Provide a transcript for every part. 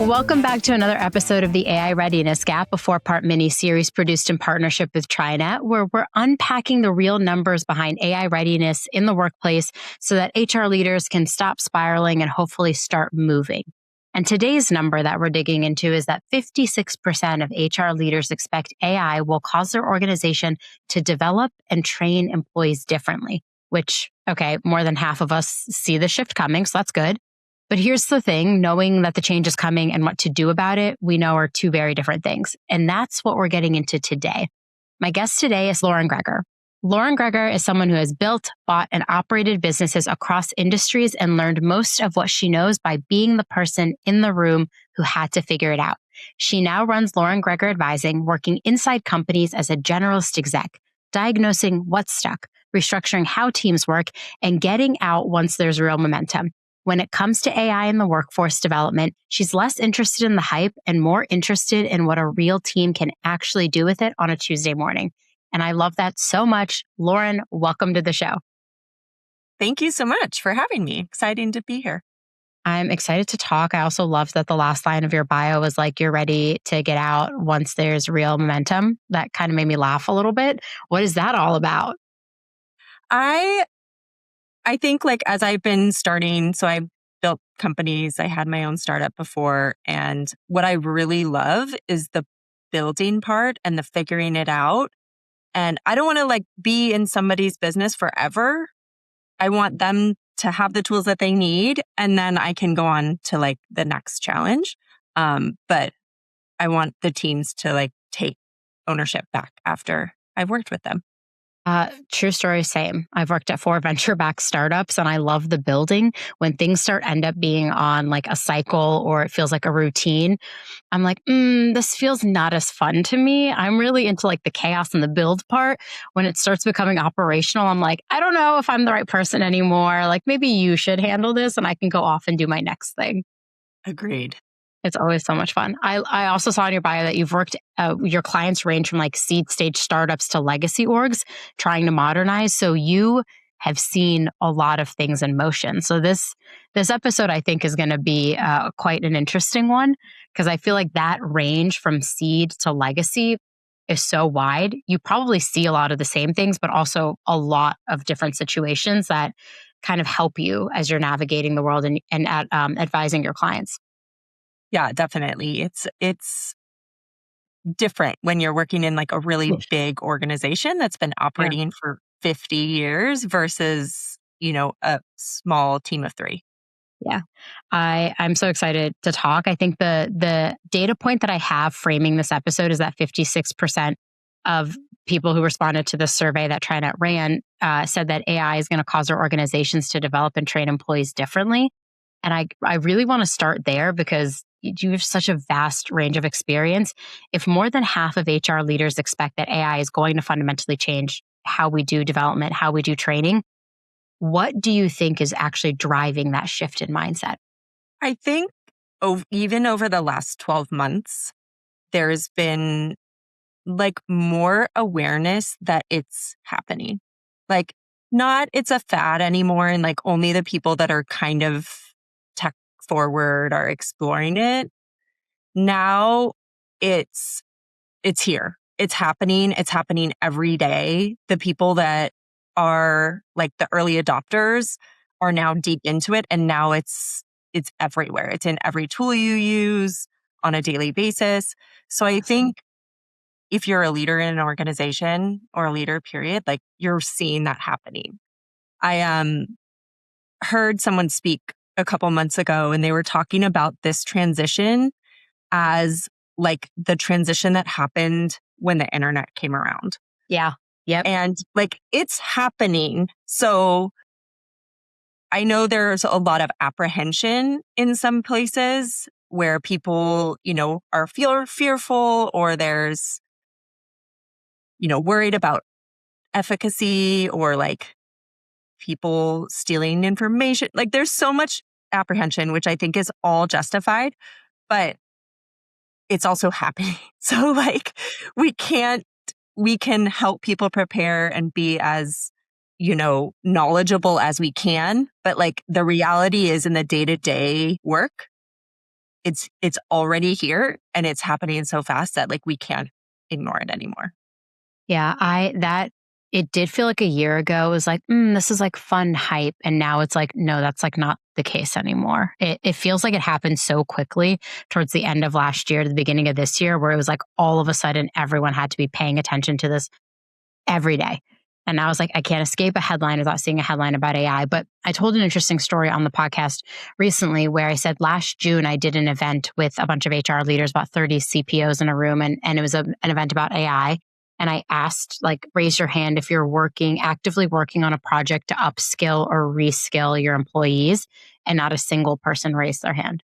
Welcome back to another episode of the AI Readiness Gap, a 4-part mini-series produced in partnership with TriNet, where we're unpacking the real numbers behind AI readiness in the workplace so that HR leaders can stop spiraling and hopefully start moving. And today's number that we're digging into is that 56% of HR leaders expect AI will cause their organization to develop and train employees differently, which, okay, more than half of us see the shift coming, so that's good. But here's the thing, knowing that the change is coming and what to do about it, we know are two very different things. And that's what we're getting into today. My guest today is Lauren Gregor. Lauren Gregor is someone who has built, bought, and operated businesses across industries and learned most of what she knows by being the person in the room who had to figure it out. She now runs Lauren Gregor Advising, working inside companies as a generalist exec, diagnosing what's stuck, restructuring how teams work, and getting out once there's real momentum. When it comes to AI in the workforce development, she's less interested in the hype and more interested in what a real team can actually do with it on a Tuesday morning. And I love that so much. Lauren, welcome to the show. Thank you so much for having me. Exciting to be here. I'm excited to talk. I also love that the last line of your bio was like, you're ready to get out once there's real momentum. That kind of made me laugh a little bit. What is that all about? I think like as I've been starting, so I built companies, I had my own startup before. And what I really love is the building part and the figuring it out. And I don't want to like be in somebody's business forever. I want them to have the tools that they need. And then I can go on to like the next challenge. But I want the teams to like take ownership back after I've worked with them. True story, same. I've worked at 4 venture-backed startups and I love the building. When things end up being on like a cycle or it feels like a routine, I'm like, this feels not as fun to me. I'm really into like the chaos and the build part. When it starts becoming operational, I'm like, I don't know if I'm the right person anymore. Like maybe you should handle this and I can go off and do my next thing. Agreed. It's always so much fun. I also saw in your bio that you've worked, your clients range from like seed stage startups to legacy orgs trying to modernize. So you have seen a lot of things in motion. So this episode, I think, is going to be quite an interesting one because I feel like that range from seed to legacy is so wide. You probably see a lot of the same things, but also a lot of different situations that kind of help you as you're navigating the world and advising your clients. Yeah, definitely. It's different when you're working in like a really big organization that's been operating for 50 years versus, a small team of 3. Yeah. I'm so excited to talk. I think the data point that I have framing this episode is that 56% of people who responded to the survey that TriNet ran said that AI is going to cause their organizations to develop and train employees differently. And I really want to start there because you have such a vast range of experience. If more than half of HR leaders expect that AI is going to fundamentally change how we do development, how we do training, what do you think is actually driving that shift in mindset? I think even over the last 12 months, there's been like more awareness that it's happening. Like not it's a fad anymore and like only the people that are kind of tech forward are exploring it. Now it's here. It's happening. It's happening every day. The people that are like the early adopters are now deep into it. And now it's everywhere. It's in every tool you use on a daily basis. So I think if you're a leader in an organization or a leader period, like you're seeing that happening. I heard someone speak a couple months ago and they were talking about this transition as like the transition that happened when the internet came around. Yeah. Yep. And like it's happening. So I know there's a lot of apprehension in some places where people, are fearful or there's, worried about efficacy or like people stealing information. Like there's so much apprehension, which I think is all justified, but it's also happening. So like we can help people prepare and be as, knowledgeable as we can. But like the reality is in the day-to-day work, it's already here and it's happening so fast that like we can't ignore it anymore. Yeah, it did feel like a year ago. It was like, this is like fun hype. And now it's like, no, that's like not the case anymore. It feels like it happened so quickly towards the end of last year to the beginning of this year, where it was like all of a sudden everyone had to be paying attention to this every day. And I was like, I can't escape a headline without seeing a headline about AI. But I told an interesting story on the podcast recently where I said last June, I did an event with a bunch of HR leaders, about 30 CPOs in a room. And it was an event about AI. And I asked, like, raise your hand if you're actively working on a project to upskill or reskill your employees. And not a single person raised their hand.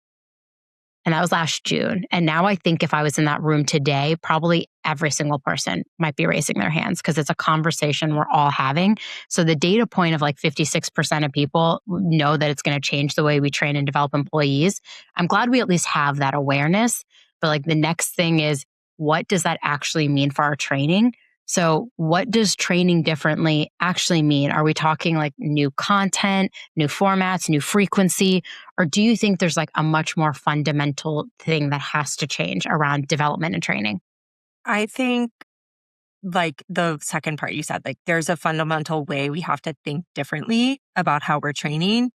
And that was last June. And now I think if I was in that room today, probably every single person might be raising their hands because it's a conversation we're all having. So the data point of like 56% of people know that it's going to change the way we train and develop employees. I'm glad we at least have that awareness. But like the next thing is, what does that actually mean for our training? So what does training differently actually mean? Are we talking like new content, new formats, new frequency? Or do you think there's like a much more fundamental thing that has to change around development and training? I think like the second part you said, like there's a fundamental way we have to think differently about how we're training.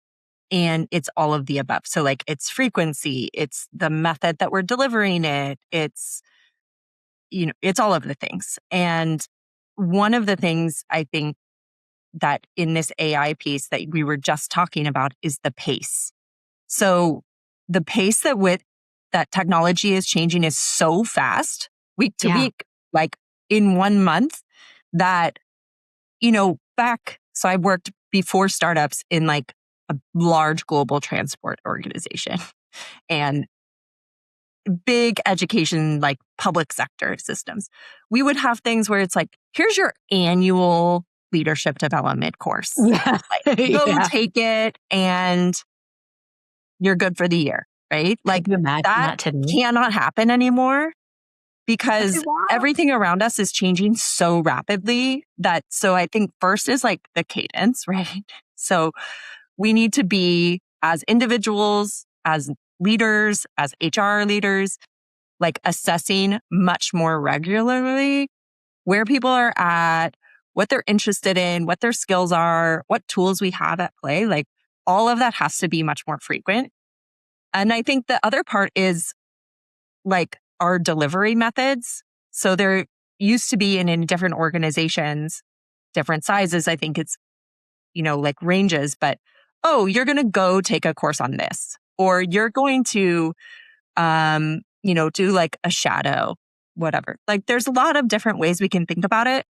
And it's all of the above. So like it's frequency, it's the method that we're delivering it, it's it's all of the things. And one of the things I think that in this AI piece that we were just talking about is the pace. So the pace that technology is changing is so fast week to week, like in 1 month that, so I worked before startups in like a large global transport organization and big education, like public sector systems. We would have things where it's like, here's your annual leadership development course. Yeah. Like, go take it and you're good for the year, right? Like Could you imagine that today? cannot happen anymore because everything around us is changing so rapidly so I think first is like the cadence, right? So we need to be as individuals, as leaders, as HR leaders, like assessing much more regularly where people are at, what they're interested in, what their skills are, what tools we have at play. Like all of that has to be much more frequent. And I think the other part is like our delivery methods. So there used to be in different organizations, different sizes. I think it's, like ranges, but you're going to go take a course on this, or you're going to, do like a shadow, whatever. Like there's a lot of different ways we can think about it.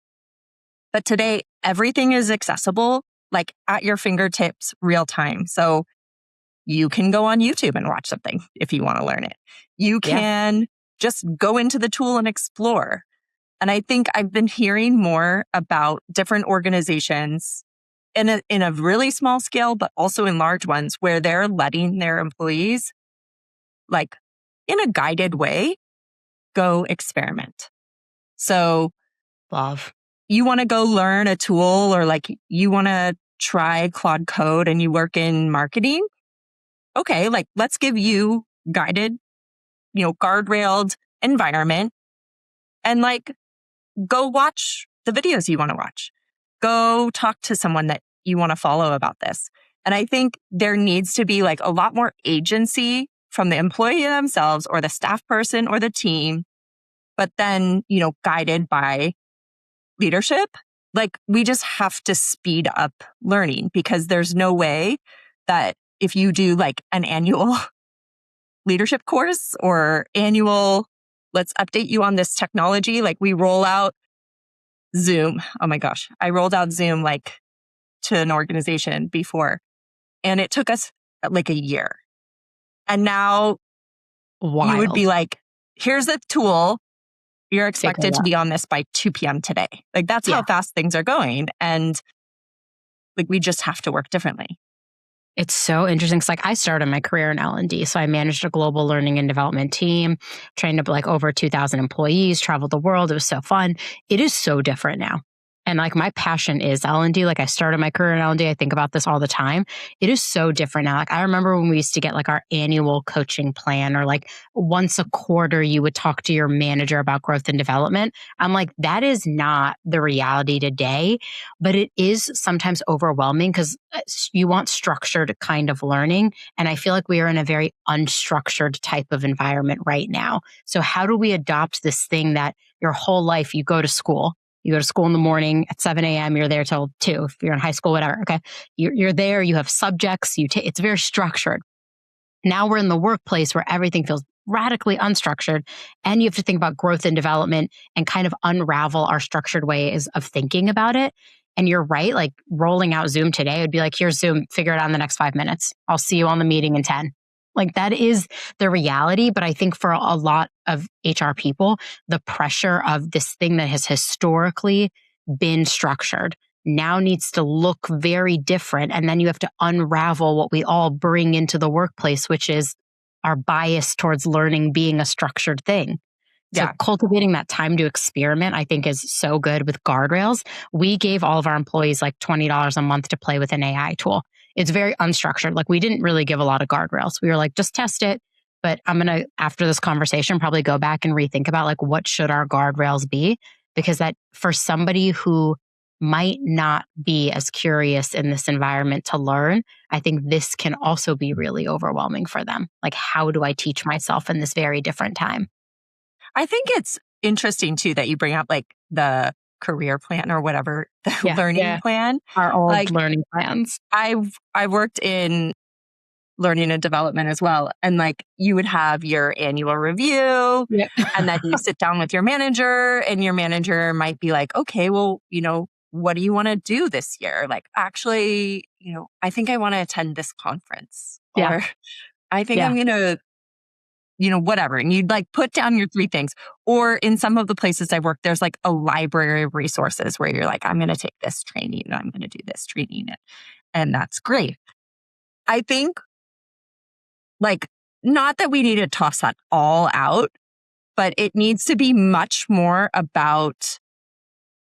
But today, everything is accessible, like at your fingertips, real time. So you can go on YouTube and watch something if you want to learn it. You can just go into the tool and explore. And I think I've been hearing more about different organizations in a really small scale, but also in large ones where they're letting their employees, like in a guided way, go experiment. So you want to go learn a tool, or like you want to try Claude Code and you work in marketing. Okay, like let's give you guided, guardrailed environment and like go watch the videos you want to watch. Go talk to someone that you want to follow about this. And I think there needs to be like a lot more agency from the employee themselves or the staff person or the team, but then, guided by leadership. Like we just have to speed up learning because there's no way that if you do like an annual leadership course or annual, let's update you on this technology. Like we roll out Zoom. Oh my gosh. I rolled out Zoom like to an organization before and it took us like a year. And now you would be like, here's the tool. You're expected to be on this by 2 p.m. today. Like that's how fast things are going. And like, we just have to work differently. It's so interesting. Cause like I started my career in L&D. So I managed a global learning and development team, trained up like over 2,000 employees, traveled the world. It was so fun. It is so different now. And like my passion is L&D. Like I started my career in L&D. I think about this all the time. It is so different now. Like I remember when we used to get like our annual coaching plan, or like once a quarter, you would talk to your manager about growth and development. I'm like, that is not the reality today, but it is sometimes overwhelming because you want structured kind of learning. And I feel like we are in a very unstructured type of environment right now. So how do we adopt this thing that your whole life you go to school? You go to school in the morning at 7 a.m. You're there till 2 if you're in high school, whatever. Okay. You're there. You have subjects. It's very structured. Now we're in the workplace where everything feels radically unstructured. And you have to think about growth and development and kind of unravel our structured ways of thinking about it. And you're right. Like rolling out Zoom today would be like, here's Zoom, figure it out in the next 5 minutes. I'll see you on the meeting in 10. Like that is the reality. But I think for a lot of HR people, the pressure of this thing that has historically been structured now needs to look very different. And then you have to unravel what we all bring into the workplace, which is our bias towards learning being a structured thing. So cultivating that time to experiment, I think, is so good with guardrails. We gave all of our employees like $20 a month to play with an AI tool. It's very unstructured. Like we didn't really give a lot of guardrails. We were like, just test it. But I'm going to, after this conversation, probably go back and rethink about like, what should our guardrails be? Because that for somebody who might not be as curious in this environment to learn, I think this can also be really overwhelming for them. Like, how do I teach myself in this very different time? I think it's interesting too that you bring up like the career plan or whatever, the learning plan. Our old like, learning plans. I've worked in learning and development as well. And like you would have your annual review and then you sit down with your manager and your manager might be like, okay, well, what do you want to do this year? Like, actually, I think I want to attend this conference or I think I'm going to, whatever. And you'd like put down your 3 things. Or in some of the places I work, there's like a library of resources where you're like, I'm going to take this training and I'm going to do this training. And that's great. I think like, not that we need to toss that all out, but it needs to be much more about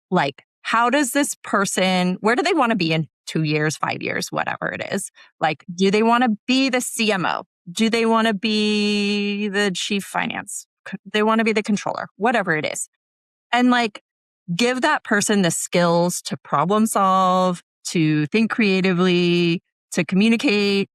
like, how does this person, where do they want to be in 2 years, 5 years, whatever it is? Like, do they want to be the CMO? Do they want to be the chief finance? They want to be the controller, whatever it is. And like, give that person the skills to problem solve, to think creatively, to communicate.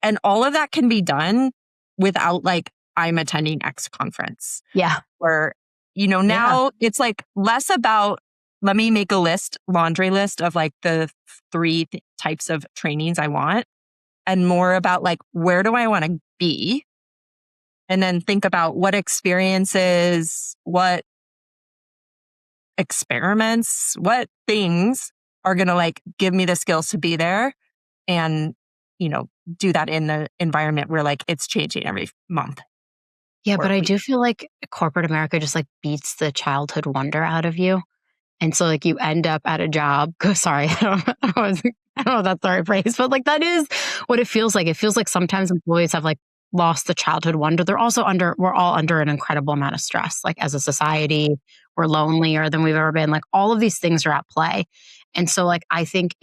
And all of that can be done without like, I'm attending X conference. Yeah. Or, now it's like less about, let me make a laundry list of like the 3 types of trainings I want, and more about like, where do I want to be? And then think about what experiences, what experiments, what things are going to like give me the skills to be there and, do that in the environment where like it's changing every month. Yeah, but I do feel like corporate America just like beats the childhood wonder out of you. And so like you end up at a job. Sorry, I don't know if that's the right phrase, but like that is what it feels like. It feels like sometimes employees have like lost the childhood wonder. We're all under an incredible amount of stress. Like as a society, we're lonelier than we've ever been. Like all of these things are at play. And so like I think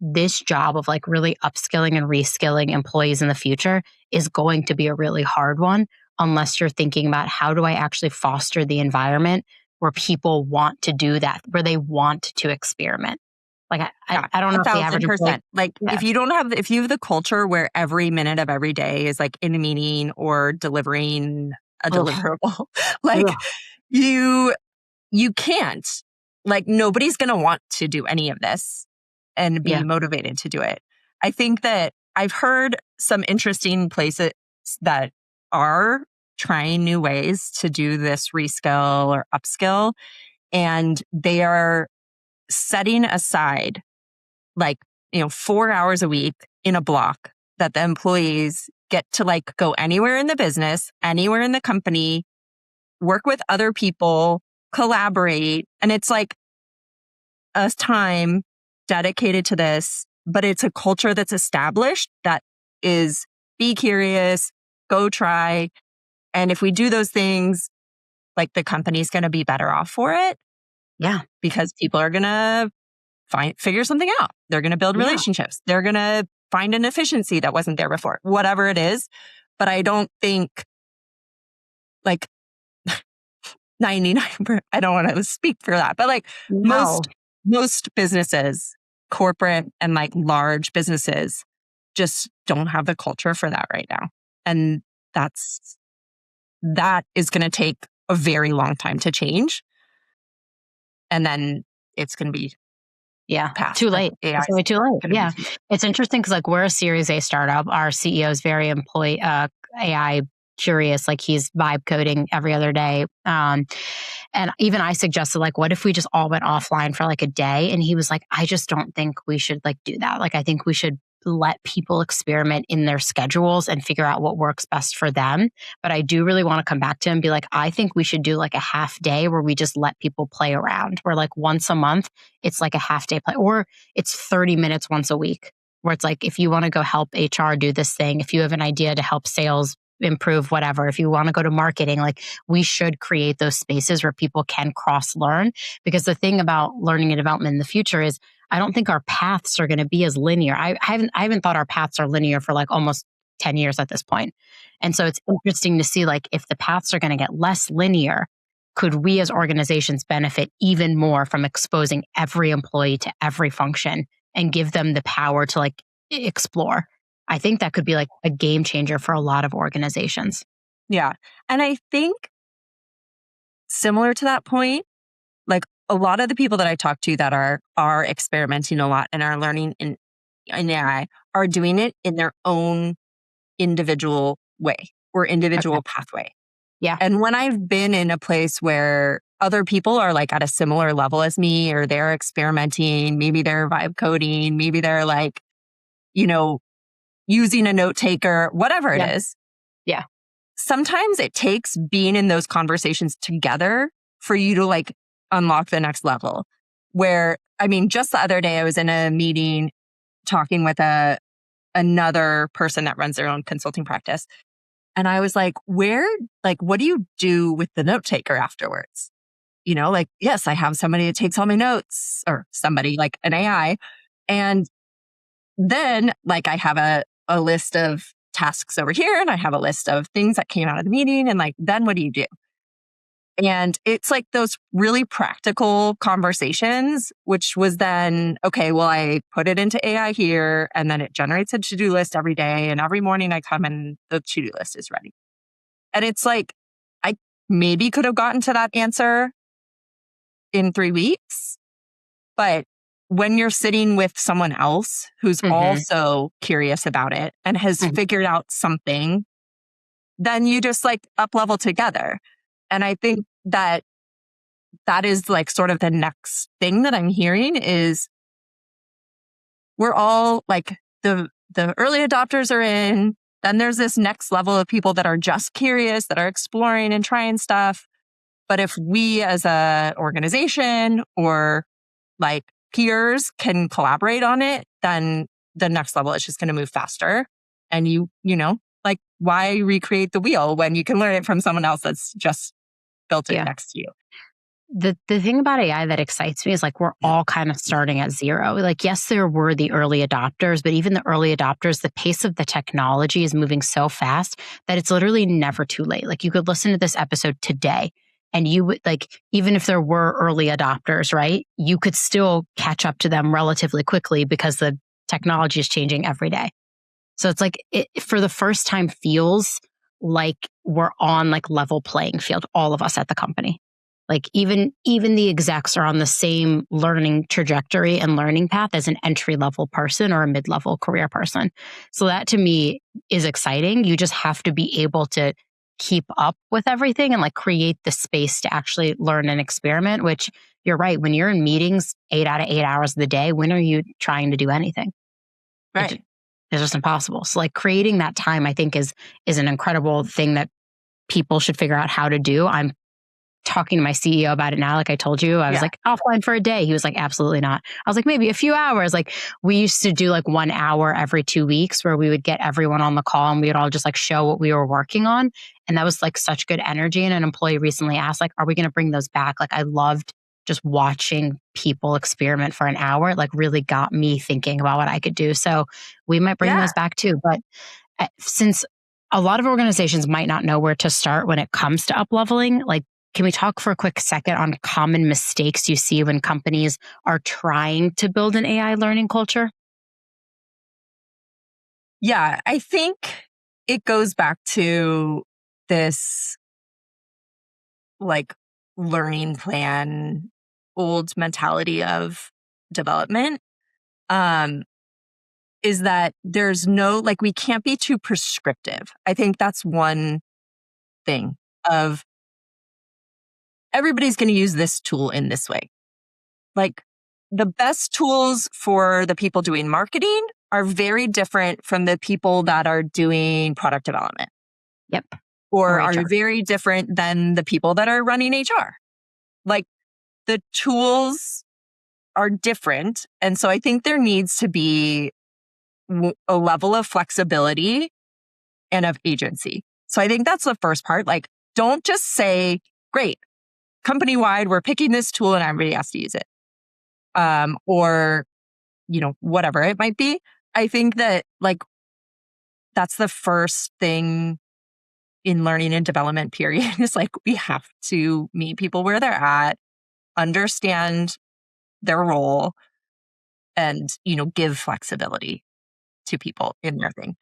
this job of like really upskilling and reskilling employees in the future is going to be a really hard one unless you're thinking about how do I actually foster the environment where people want to do that, where they want to experiment. Like, I don't know if the average 1,000%. If you have the culture where every minute of every day is like in a meeting or delivering a deliverable, like you can't, like nobody's going to want to do any of this and be motivated to do it. I think that I've heard some interesting places that are trying new ways to do this reskill or upskill, and they are setting aside like, 4 hours a week in a block that the employees get to like go anywhere in the business, anywhere in the company, work with other people, collaborate. And it's like a time dedicated to this, but it's a culture that's established that is be curious, go try. And if we do those things, like the company's going to be better off for it. Yeah. because people are going to figure something out. They're going to build relationships. They're going to find an efficiency that wasn't there before, whatever it is. But I don't think like 99, I don't want to speak for that, but like No. most businesses, corporate and like large businesses just don't have the culture for that right now. And that is going to take a very long time to change. And then it's going to be past. Too late. AI It's going to be too late. Yeah. too late. It's interesting because like we're a Series A startup. Our CEO is very AI curious. Like he's vibe coding every other day. And even I suggested like, what if we just all went offline for like a day? And he was like, I just don't think we should like do that. Like, I think we should let people experiment in their schedules and figure out what works best for them. But I do really want to come back to him and be like, I think we should do like a half day where we just let people play around, where like once a month, it's like a half day play, or it's 30 minutes once a week, where it's like, if you want to go help HR do this thing, if you have an idea to help sales improve, whatever, if you want to go to marketing, like we should create those spaces where people can cross learn. Because the thing about learning and development in the future is I don't think our paths are going to be as linear. I haven't thought our paths are linear for like almost 10 years at this point. And so it's interesting to see like if the paths are going to get less linear, could we as organizations benefit even more from exposing every employee to every function and give them the power to like explore? I think that could be like a game changer for a lot of organizations. Yeah. And I think similar to that point, like a lot of the people that I talk to that are experimenting a lot and are learning in AI are doing it in their own individual way or individual pathway. Yeah. And when I've been in a place where other people are like at a similar level as me, or they're experimenting, maybe they're vibe coding, maybe they're like, using a note taker, whatever it is. Yeah. Sometimes it takes being in those conversations together for you to like unlock the next level. Where, I mean, just the other day I was in a meeting talking with another person that runs their own consulting practice. And I was like, what do you do with the note taker afterwards? Like, yes, I have somebody that takes all my notes, or somebody like an AI. And then like I have a list of tasks over here, and I have a list of things that came out of the meeting. And like, then what do you do? And it's like those really practical conversations, which was then, okay, well, I put it into AI here, and then it generates a to-do list every day. And every morning I come and the to-do list is ready. And it's like, I maybe could have gotten to that answer in 3 weeks. But when you're sitting with someone else who's also curious about it and has figured out something, then you just like up level together. And I think that is like sort of the next thing that I'm hearing is we're all like the early adopters are in. Then there's this next level of people that are just curious, that are exploring and trying stuff. But if we as a organization or like peers can collaborate on it, then the next level is just going to move faster. And like why recreate the wheel when you can learn it from someone else that's just built it next to you? The thing about AI that excites me is like we're all kind of starting at zero. Like, yes, there were the early adopters, but even the early adopters, the pace of the technology is moving so fast that it's literally never too late. Like you could listen to this episode today and you would like, even if there were early adopters, right? You could still catch up to them relatively quickly because the technology is changing every day. So it's like it for the first time feels like we're on like level playing field, all of us at the company. Like even the execs are on the same learning trajectory and learning path as an entry level person or a mid-level career person. So that to me is exciting. You just have to be able to keep up with everything and like create the space to actually learn and experiment, which you're right. When you're in meetings 8 out of 8 hours of the day, when are you trying to do anything? Right. It's just impossible. So like creating that time, I think is an incredible thing that people should figure out how to do. I'm talking to my CEO about it now. Like I told you, I was like offline for a day. He was like, absolutely not. I was like, maybe a few hours. Like we used to do like 1 hour every 2 weeks where we would get everyone on the call and we would all just like show what we were working on. And that was like such good energy. And an employee recently asked like, are we going to bring those back? Like I loved just watching people experiment for an hour, like really got me thinking about what I could do. So we might bring Yeah. those back too. But since a lot of organizations might not know where to start when it comes to up leveling, like, can we talk for a quick second on common mistakes you see when companies are trying to build an AI learning culture? Yeah. I think it goes back to this like learning plan, old mentality of development. Um, is that there's no, like, we can't be too prescriptive. I think that's one thing of everybody's going to use this tool in this way. Like, the best tools for the people doing marketing are very different from the people that are doing product development, Yep. or Or are HR. very different than the people that are running HR. Like, the tools are different. And so I think there needs to be a level of flexibility and of agency. So I think that's the first part. Like, don't just say, great, company wide, we're picking this tool and everybody has to use it. Or, whatever it might be. I think that, like, that's the first thing in learning and development period is like, we have to meet people where they're at, understand their role, and, give flexibility to people in their thing.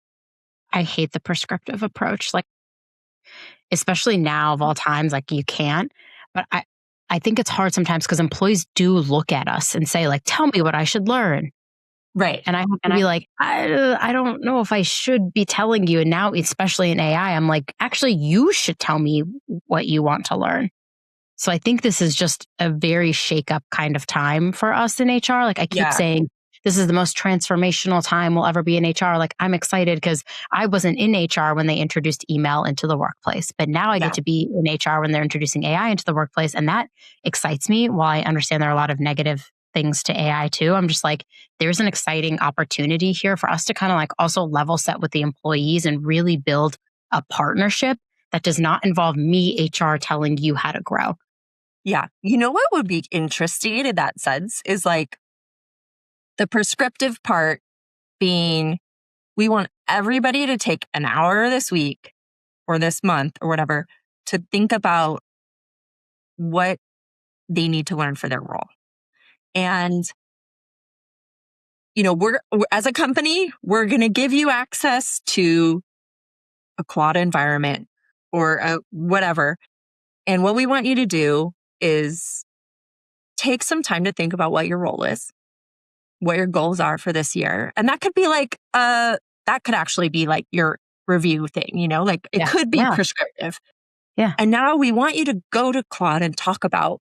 I hate the prescriptive approach. Like, especially now of all times, like you can't. But I think it's hard sometimes because employees do look at us and say, like, tell me what I should learn. Right. And I have to be like, I don't know if I should be telling you. And now, especially in AI, I'm like, actually, you should tell me what you want to learn. So I think this is just a very shake up kind of time for us in HR. Like I keep Yeah. saying, this is the most transformational time we'll ever be in HR. Like I'm excited because I wasn't in HR when they introduced email into the workplace, but now I Yeah. get to be in HR when they're introducing AI into the workplace. And that excites me. While I understand there are a lot of negative things to AI too, I'm just like, there's an exciting opportunity here for us to kind of like also level set with the employees and really build a partnership that does not involve me, HR, telling you how to grow. Yeah. You know what would be interesting in that sense is like the prescriptive part being we want everybody to take an hour this week or this month or whatever to think about what they need to learn for their role. And, we're as a company, we're going to give you access to a Claude environment or whatever. And what we want you to do is take some time to think about what your role is, what your goals are for this year. And that could be like, that could actually be like your review thing, like it Yeah. could be Yeah. prescriptive. Yeah. And now we want you to go to Claude and talk about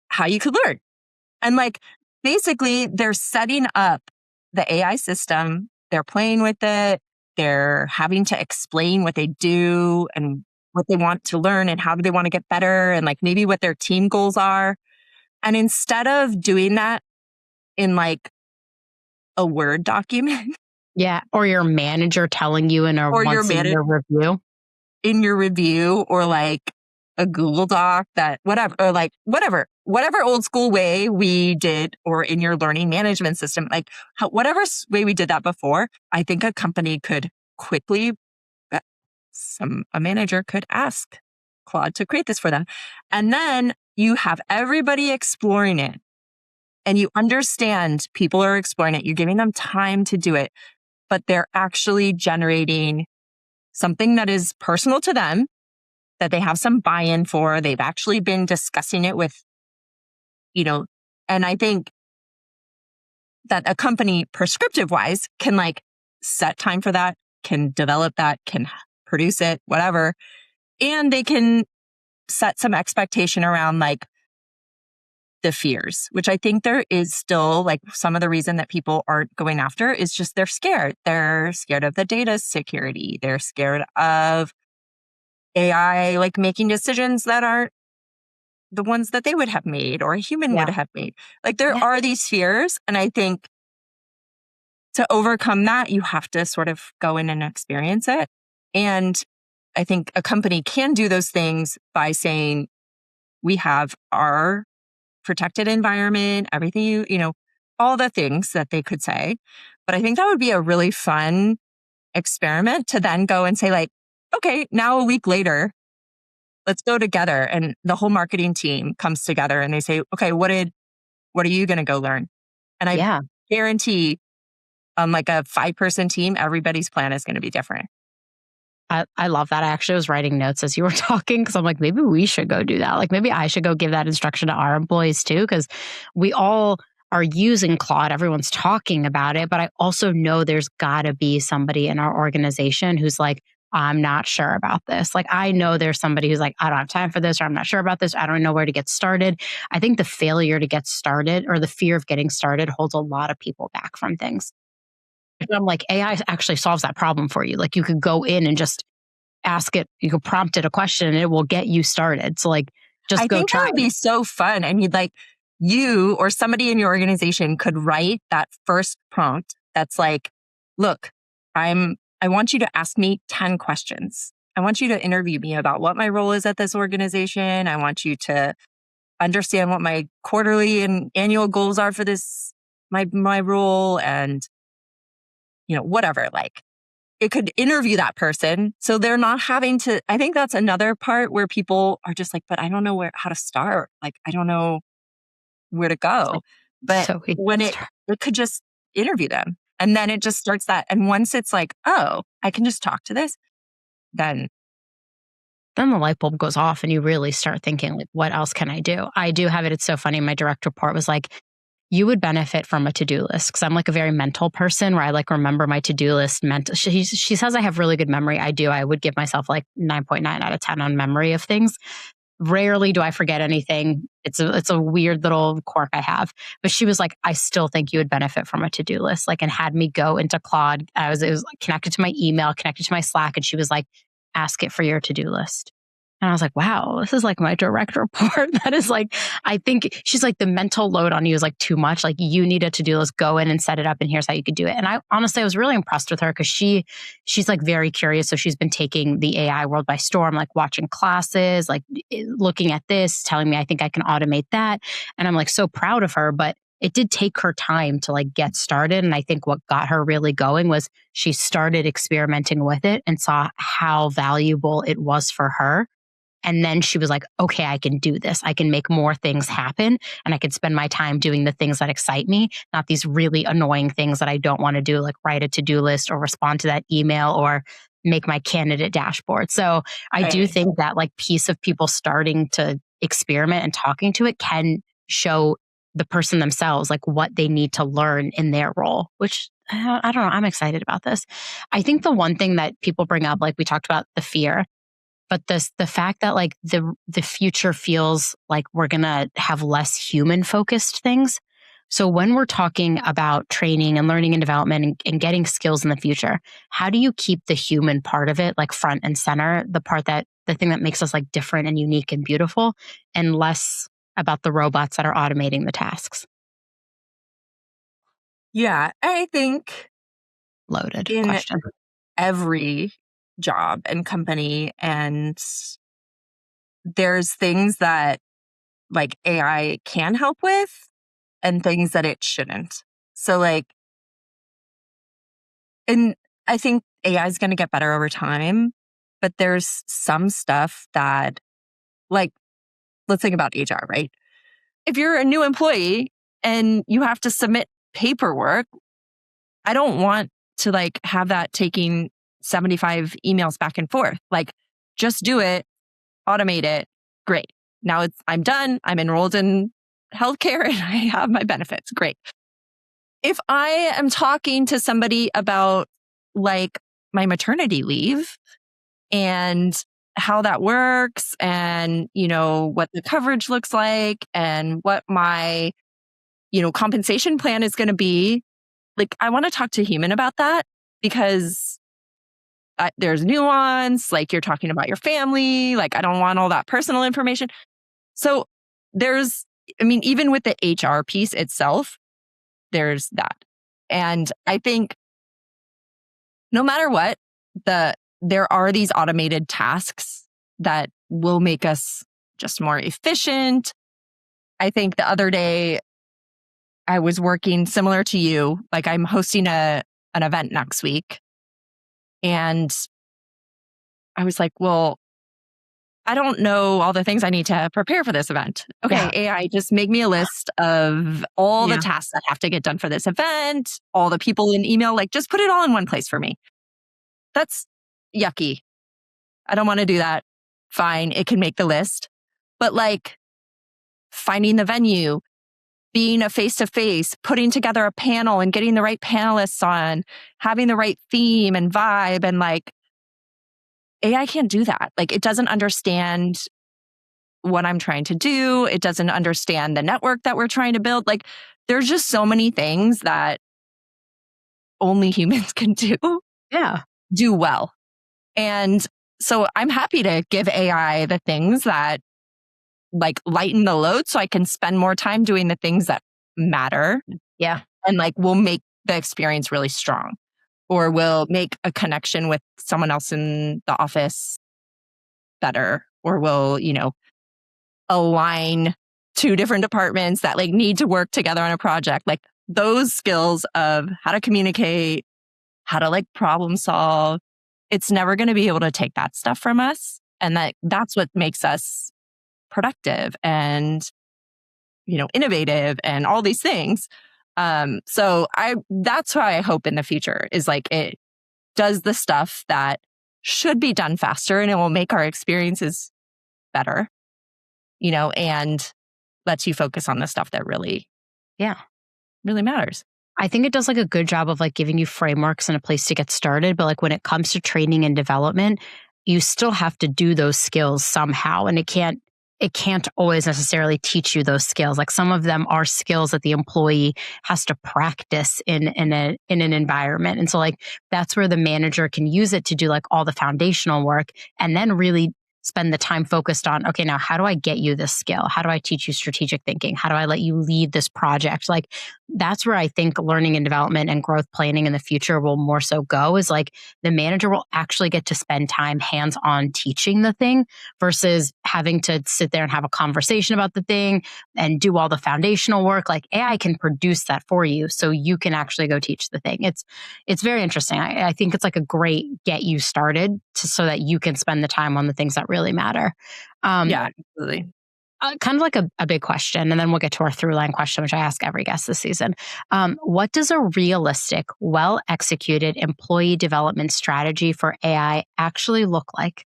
how you could learn. And like, basically they're setting up the AI system. They're playing with it. They're having to explain what they do and what they want to learn and how do they want to get better and like maybe what their team goals are. And instead of doing that in like a Word document Yeah. Or your manager telling you in a or your once a year review. in your review or like a Google Doc that whatever, or like whatever old school way we did or in your learning management system, like whatever way we did that before, I think a company could quickly, uh, a manager could ask Claude to create this for them. And then you have everybody exploring it and you understand people are exploring it. You're giving them time to do it, but they're actually generating something that is personal to them, that they have some buy-in for. They've actually been discussing it with, and I think that a company prescriptive wise can like set time for that, can develop that, can produce it, whatever. And they can set some expectation around like the fears, which I think there is still like some of the reason that people aren't going after is just they're scared. They're scared of the data security. They're scared of AI like making decisions that aren't the ones that they would have made or a human Yeah. would have made. Like there Yeah. are these fears. And I think to overcome that, you have to sort of go in and experience it. And I think a company can do those things by saying, we have our protected environment, everything all the things that they could say. But I think that would be a really fun experiment to then go and say like, okay, now a week later, let's go together. And the whole marketing team comes together and they say, okay, what are you going to go learn? And I guarantee on like a 5-person team, everybody's plan is going to be different. I love that. I actually was writing notes as you were talking because I'm like, maybe we should go do that. Like maybe I should go give that instruction to our employees too, because we all are using Claude. Everyone's talking about it, but I also know there's got to be somebody in our organization who's like, I'm not sure about this. Like I know there's somebody who's like, I don't have time for this, or I'm not sure about this. I don't know where to get started. I think the failure to get started or the fear of getting started holds a lot of people back from things. And I'm like, AI actually solves that problem for you. Like you could go in and just ask it, you could prompt it a question and it will get you started. So like, just I go think try that would be so fun. And you or somebody in your organization could write that first prompt that's like, look, I want you to ask me 10 questions. I want you to interview me about what my role is at this organization. I want you to understand what my quarterly and annual goals are for this, my role, and whatever. Like it could interview that person. So they're not having to, I think that's another part where people are just like, but I don't know how to start. Like, I don't know where to go. But so when it could just interview them. And then it just starts that. And once it's like, oh, I can just talk to this, then the light bulb goes off and you really start thinking like, what else can I do? I do have it. It's so funny. My direct report was like, you would benefit from a to-do list because I'm like a very mental person where I like remember my to-do list. She says I have really good memory. I do. I would give myself like 9.9 out of 10 on memory of things. Rarely do I forget anything. It's a weird little quirk I have. But she was like, I still think you would benefit from a to-do list. Like, and had me go into Claude. It was like connected to my email, connected to my Slack, and she was like, ask it for your to-do list. And I was like, wow, this is like my direct report. That is like, I think she's like, the mental load on you is like too much. Like you need a to-do list, go in and set it up. And here's how you could do it. And I honestly, I was really impressed with her because she's like very curious. So she's been taking the AI world by storm, like watching classes, like looking at this, telling me, I think I can automate that. And I'm like so proud of her, but it did take her time to like get started. And I think what got her really going was she started experimenting with it and saw how valuable it was for her. And then she was like, okay, I can do this. I can make more things happen and I can spend my time doing the things that excite me, not these really annoying things that I don't want to do, like write a to-do list or respond to that email or make my candidate dashboard. So I do think that like piece of people starting to experiment and talking to it can show the person themselves, like what they need to learn in their role, which I don't know. I'm excited about this. I think the one thing that people bring up, like we talked about the fear, but the fact that like the future feels like we're going to have less human focused things. So when we're talking about training and learning and development and getting skills in the future, how do you keep the human part of it like front and center, the thing that makes us like different and unique and beautiful, and less about the robots that are automating the tasks? Yeah, I think Loaded in question. every job and company, and there's things that like AI can help with and things that it shouldn't. So like, and I think AI is going to get better over time, but there's some stuff that like, let's think about HR, right? If you're a new employee and you have to submit paperwork, I don't want to like have that taking 75 emails back and forth. Like just do it, automate it. Great. Now I'm done. I'm enrolled in healthcare and I have my benefits. Great. If I am talking to somebody about like my maternity leave and how that works and, what the coverage looks like and what my, compensation plan is going to be, like, I want to talk to a human about that because there's nuance, like you're talking about your family, like I don't want all that personal information. So even with the HR piece itself, there's that. And I think no matter what, there are these automated tasks that will make us just more efficient. I think the other day I was working similar to you. Like I'm hosting an event next week. And I was like, well, I don't know all the things I need to prepare for this event. Okay, Yeah. AI, just make me a list of all the Yeah. tasks that have to get done for this event, all the people in email, like just put it all in one place for me. That's yucky. I don't want to do that. Fine, it can make the list. But like finding the venue, being a face to face, putting together a panel and getting the right panelists on, having the right theme and vibe, and like AI can't do that. Like it doesn't understand what I'm trying to do. It doesn't understand the network that we're trying to build. Like there's just so many things that only humans can Yeah. do well. And so I'm happy to give AI the things that like lighten the load so I can spend more time doing the things that matter Yeah. and like will make the experience really strong or will make a connection with someone else in the office better or will, align two different departments that like need to work together on a project. Like those skills of how to communicate, how to like problem solve, it's never going to be able to take that stuff from us. And that's what makes us productive and, innovative and all these things. So that's why I hope in the future is like it does the stuff that should be done faster and it will make our experiences better, and lets you focus on the stuff that really, Yeah. really matters. I think it does like a good job of like giving you frameworks and a place to get started. But like when it comes to training and development, you still have to do those skills somehow. And it can't always necessarily teach you those skills. Like some of them are skills that the employee has to practice in an environment. And so like that's where the manager can use it to do like all the foundational work and then really spend the time focused on, okay, now how do I get you this skill? How do I teach you strategic thinking? How do I let you lead this project? Like that's where I think learning and development and growth planning in the future will more so go is like the manager will actually get to spend time hands on teaching the thing versus having to sit there and have a conversation about the thing and do all the foundational work. Like AI can produce that for you so you can actually go teach the thing. It's very interesting. I think it's like a great get you started so that you can spend the time on the things that really matter. Yeah, absolutely. Kind of like a big question, and then we'll get to our through line question, which I ask every guest this season. What does a realistic, well executed employee development strategy for AI actually look like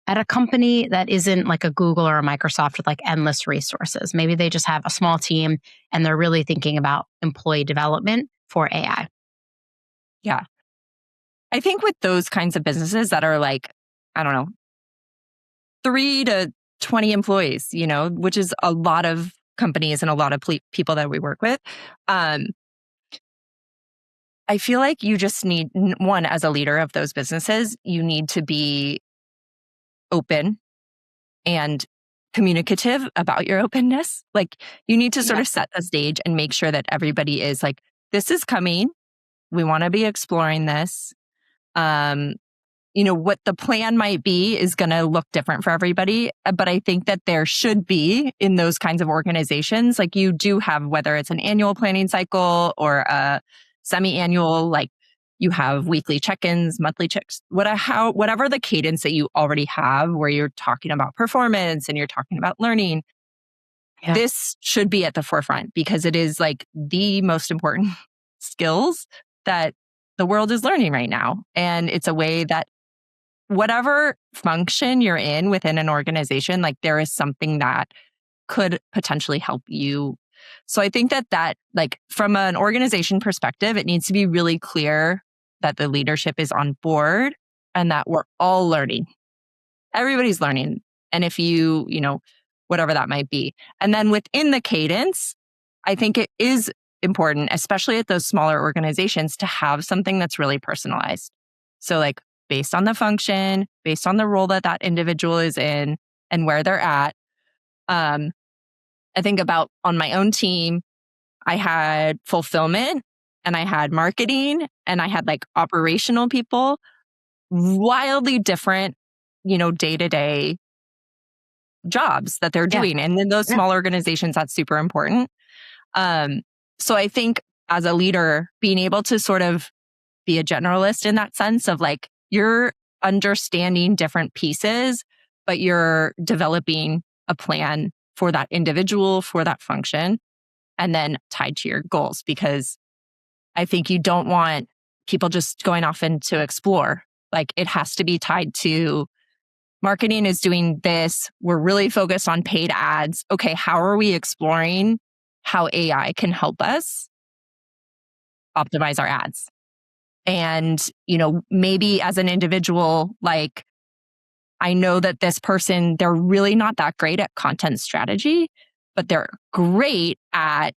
at a company that isn't like a Google or a Microsoft with like endless resources? Maybe they just have a small team and they're really thinking about employee development for AI. Yeah. I think with those kinds of businesses that are like, I don't know, 3 to 20 employees, which is a lot of companies and a lot of people that we work with. I feel like you just need one as a leader of those businesses, you need to be open and communicative about your openness. Like you need to sort of set the stage and make sure that everybody is like, this is coming. We want to be exploring this. What the plan might be is going to look different for everybody. But I think that there should be in those kinds of organizations, like you do have, whether it's an annual planning cycle or a semi-annual, like you have weekly check-ins, monthly checks, whatever the cadence that you already have where you're talking about performance and you're talking about learning. Yeah. This should be at the forefront because it is like the most important skills that the world is learning right now. And it's a way that whatever function you're in within an organization, like there is something that could potentially help you. So I think that like from an organization perspective, it needs to be really clear that the leadership is on board and that we're all learning. Everybody's learning. And if whatever that might be. And then within the cadence, I think it is important, especially at those smaller organizations, to have something that's really personalized. So like based on the function, based on the role that individual is in and where they're at. I think about on my own team, I had fulfillment and I had marketing and I had like operational people, wildly different, day to day jobs that they're doing. And in those small organizations, that's super important. So I think as a leader, being able to sort of be a generalist in that sense of like, you're understanding different pieces, but you're developing a plan for that individual, for that function, and then tied to your goals. Because I think you don't want people just going off and to explore. Like it has to be tied to marketing is doing this. We're really focused on paid ads. Okay, how are we exploring how AI can help us optimize our ads? And, maybe as an individual, like, I know that this person, they're really not that great at content strategy, but they're great at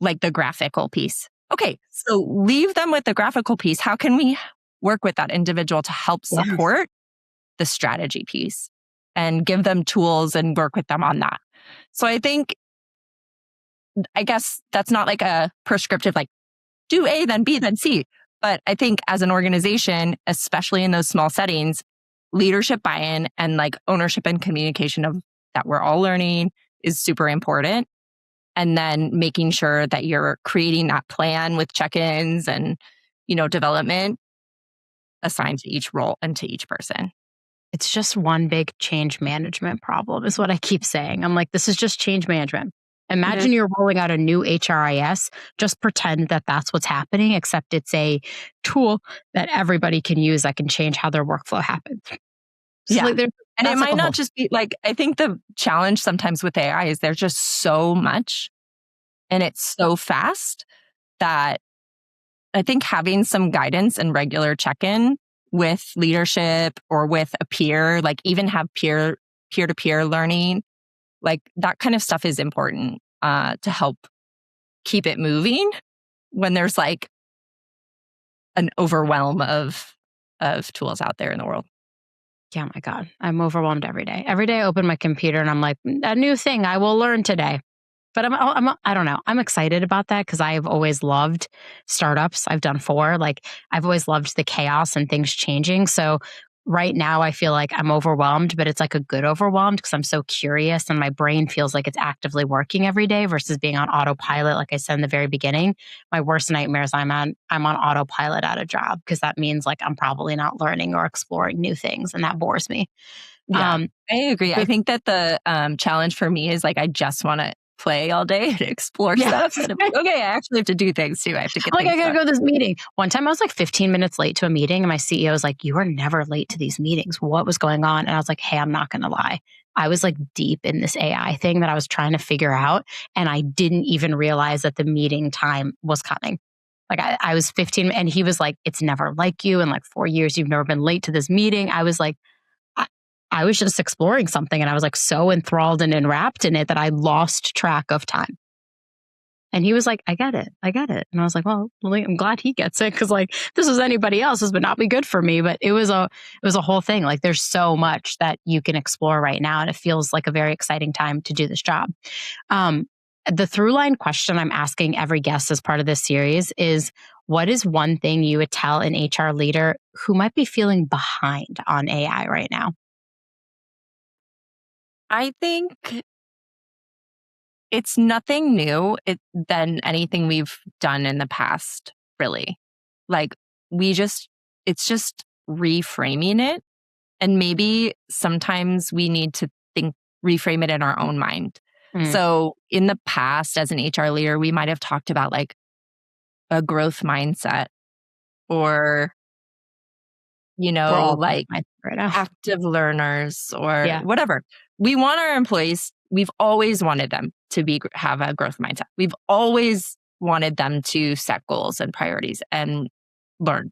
like the graphical piece. Okay, so leave them with the graphical piece. How can we work with that individual to help support the strategy piece and give them tools and work with them on that? So I guess that's not like a prescriptive, like do A, then B, then C. But I think as an organization, especially in those small settings, leadership buy-in and like ownership and communication of that we're all learning is super important. And then making sure that you're creating that plan with check-ins and, development assigned to each role and to each person. It's just one big change management problem is what I keep saying. I'm like, this is just change management. Imagine you're rolling out a new HRIS. Just pretend that that's what's happening, except it's a tool that everybody can use that can change how their workflow happens. So and it might not just be like, I think the challenge sometimes with AI is there's just so much and it's so fast that I think having some guidance and regular check-in with leadership or with a peer, like even have peer-to-peer learning, like that kind of stuff is important to help keep it moving when there's like an overwhelm of tools out there in the world. Yeah, my God. I'm overwhelmed every day. Every day I open my computer and I'm like, a new thing I will learn today. But I don't know. I'm excited about that because I've always loved startups. I've done 4. Like I've always loved the chaos and things changing. So right now I feel like I'm overwhelmed, but it's like a good overwhelmed because I'm so curious and my brain feels like it's actively working every day versus being on autopilot. Like I said in the very beginning, my worst nightmare is I'm on autopilot at a job because that means like I'm probably not learning or exploring new things and that bores me. Yeah, I agree. I think that the challenge for me is like I just want to play all day and explore stuff. And okay, I actually have to do things too. I have to get I gotta done. go to this meeting. One time I was like 15 minutes late to a meeting and my CEO was like, you are never late to these meetings. What was going on? And I was like, hey, I'm not going to lie. I was like deep in this AI thing that I was trying to figure out. And I didn't even realize that the meeting time was coming. Like I was 15 and he was like, it's never like you. In like 4 years, you've never been late to this meeting. I was like, I was just exploring something and I was like so enthralled and enwrapped in it that I lost track of time. And he was like, I get it. And I was like, well, I'm glad he gets it. Cause like this was anybody else's would not be good for me. But it was a whole thing. Like there's so much that you can explore right now. And it feels like a very exciting time to do this job. The through line question I'm asking every guest as part of this series is, what is one thing you would tell an HR leader who might be feeling behind on AI right now? I think it's nothing new than anything we've done in the past, really. Like it's just reframing it. And maybe sometimes we need to reframe it in our own mind. So in the past, as an HR leader, we might have talked about like a growth mindset or, like right now. active learners or whatever. We want our employees, we've always wanted them to have a growth mindset. We've always wanted them to set goals and priorities and learn.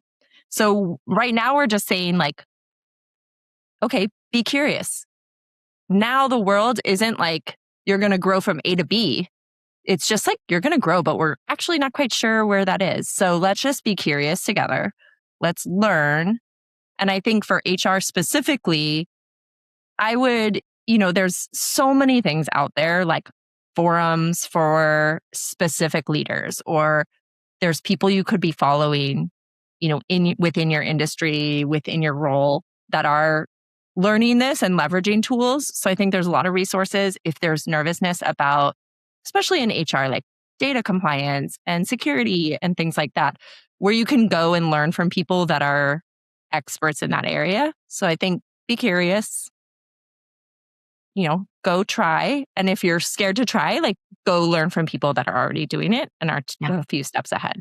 So right now we're just saying like, okay, be curious. Now the world isn't like you're going to grow from A to B. It's just like you're going to grow, but we're actually not quite sure where that is. So let's just be curious together. Let's learn. And I think for HR specifically, I would, there's so many things out there like forums for specific leaders, or there's people you could be following, within your industry, within your role that are learning this and leveraging tools. So I think there's a lot of resources if there's nervousness about, especially in HR, like data compliance and security and things like that, where you can go and learn from people that are experts in that area. So I think be curious, go try. And if you're scared to try, like go learn from people that are already doing it and are a few steps ahead.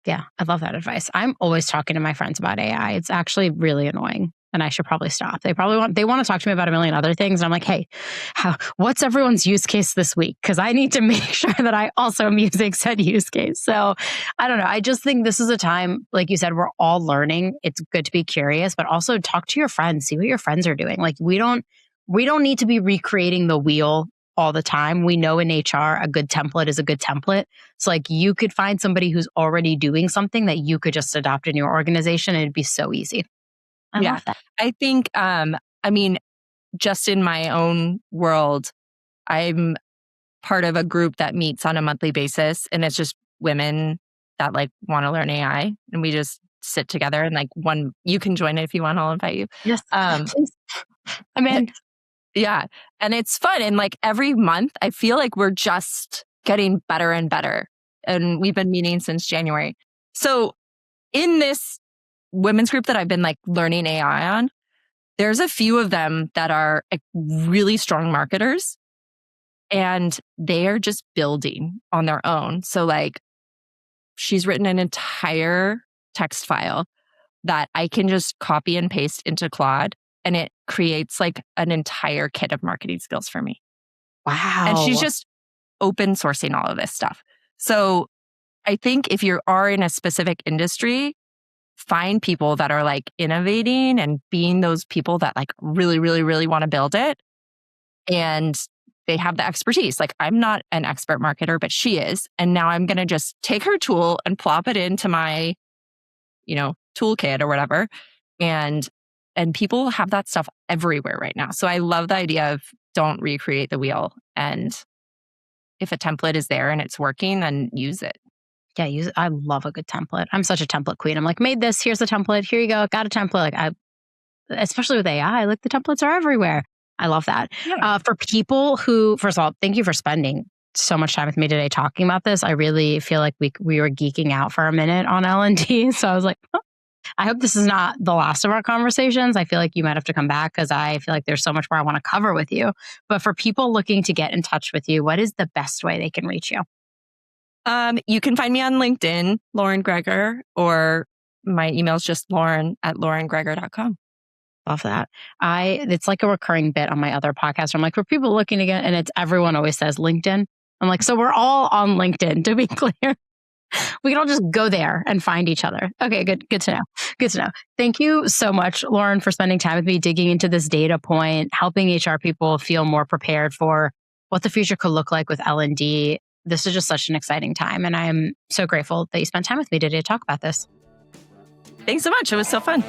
Yeah, I love that advice. I'm always talking to my friends about AI. It's actually really annoying. And I should probably stop. They want to talk to me about a million other things. And I'm like, hey, what's everyone's use case this week? Because I need to make sure that I also am using said use case. So I don't know. I just think this is a time, like you said, we're all learning. It's good to be curious, but also talk to your friends, see what your friends are doing. Like we don't need to be recreating the wheel all the time. We know in HR, a good template is a good template. So like you could find somebody who's already doing something that you could just adopt in your organization and it'd be so easy. I love that. I think, just in my own world, I'm part of a group that meets on a monthly basis, and it's just women that like want to learn AI, and we just sit together and like you can join it if you want. I'll invite you. Yes, please. I'm in. Yeah, and it's fun, and like every month, I feel like we're just getting better and better, and we've been meeting since January. So in this women's group that I've been like learning AI on, there's a few of them that are really strong marketers and they are just building on their own. So like she's written an entire text file that I can just copy and paste into Claude and it creates like an entire kit of marketing skills for me. Wow. And she's just open sourcing all of this stuff. So I think if you are in a specific industry, find people that are like innovating and being those people that like really, really, really want to build it. And they have the expertise. Like I'm not an expert marketer, but she is. And now I'm going to just take her tool and plop it into my, toolkit or whatever. And people have that stuff everywhere right now. So I love the idea of don't recreate the wheel. And if a template is there and it's working, then use it. Yeah, use it. I love a good template. I'm such a template queen. I'm like, made this. Here's the template. Here you go. Got a template. Like especially with AI, like the templates are everywhere. I love that. Yeah. For people who, first of all, thank you for spending so much time with me today talking about this. I really feel like we were geeking out for a minute on L&D. So I was like, I hope this is not the last of our conversations. I feel like you might have to come back because I feel like there's so much more I want to cover with you. But for people looking to get in touch with you, what is the best way they can reach you? You can find me on LinkedIn, Lauren Gregor, or my email is just lauren@laurengregor.com. Love that. It's like a recurring bit on my other podcast. I'm like, for people looking to get, and it's everyone always says LinkedIn. I'm like, so we're all on LinkedIn, to be clear. We can all just go there and find each other. Okay, good to know. Good to know. Thank you so much, Lauren, for spending time with me, digging into this data point, helping HR people feel more prepared for what the future could look like with L&D. This is just such an exciting time. And I am so grateful that you spent time with me today to talk about this. Thanks so much. It was so fun.